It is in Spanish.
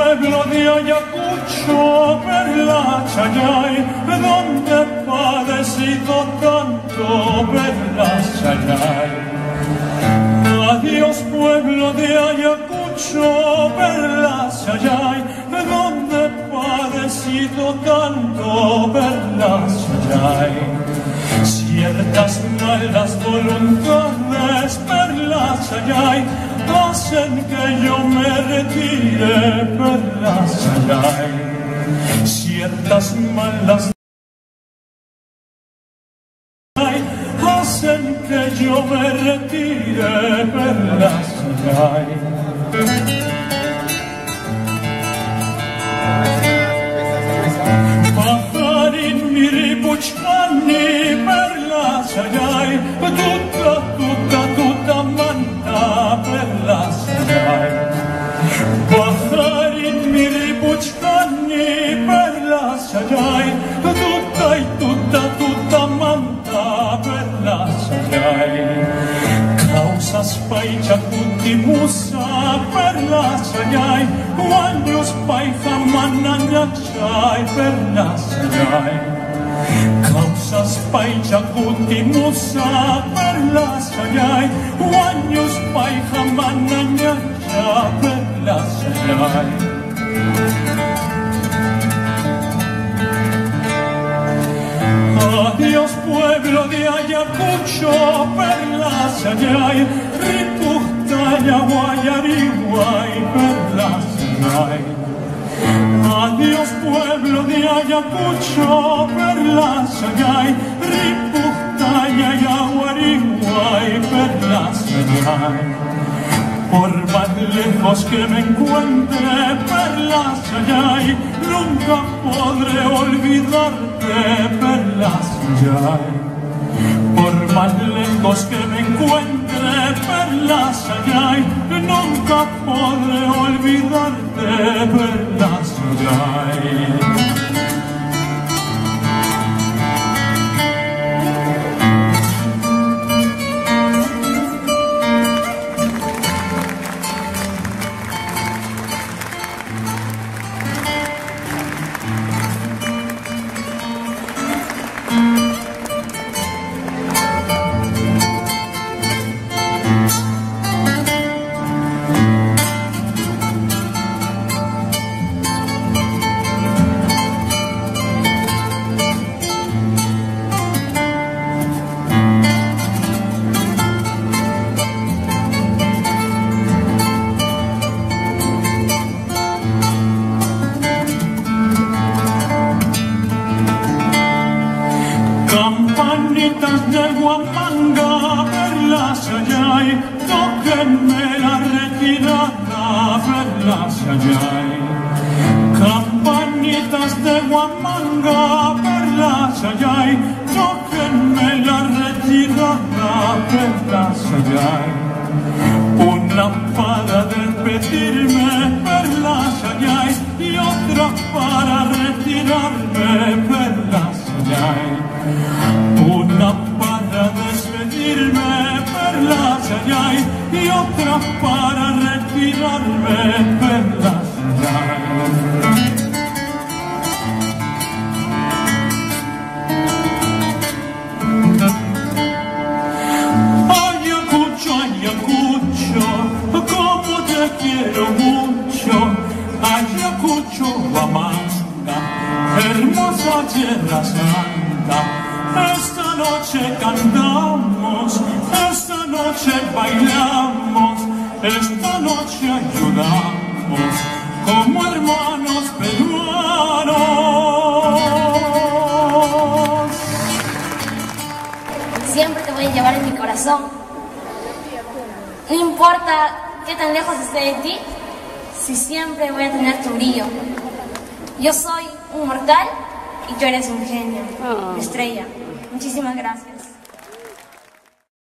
pueblo de Ayacucho, Perla Chayay, donde he padecido tanto, Perla Chayay. Adiós pueblo de Ayacucho, Perla Chayay, donde he padecido tanto, Perla Chayay. Ciertas malas voluntades, Perla Chayay, hacen que yo me retire, Perla Chayay. Ciertas malas hacen que yo me retire, Perla Chayay. Pajarin miripuchkani, Perla Chayay, tuta manta, Perla Chayay. Pajarin miripuchkani, Perla Chayay, tuta manta, Perla Chayay. Causas paichakuti musa, Perla Chayay, guanyos paijamananyachay, Perla Chayay. Causas paichakuti musa, Perla Chayay, guanyos paijamananyachay, Perla Chayay. Adiós pueblo de Ayacucho, Perla Chayay, Ripuchtaya, Guayariguay, Perla Chayay. Adiós pueblo de Ayacucho, Perla Chayay, Ripuchtaya, Guayariguay, Perla Chayay. Por más lejos que me encuentre, Perla Chayay, nunca podré olvidarte, Perla Chayay. Por más lejos que me encuentre, Perla Chayay, nunca podré olvidarte, Perla Chayay. Campanitas de Huamanga, Perla Chayay, tóquenme la retirada, Perla Chayay. Campanitas de Huamanga, Perla Chayay, tóquenme la retirada, Perla Chayay. Una para despedirme, Perla Chayay, y otra para retirarme, Perla Chayay. Una para despedirme, Perla Chayay, y otra para retirarme, Perla Chayay. Ayacucho, Ayacucho, como te quiero mucho, Ayacucho, Huamanga, hermosa tierra santa. Esta noche cantamos, esta noche bailamos, esta noche ayudamos como hermanos peruanos. Siempre te voy a llevar en mi corazón. No importa qué tan lejos esté de ti, si siempre voy a tener tu brillo. Yo soy un mortal y tú eres un genio, estrella. Muchísimas gracias.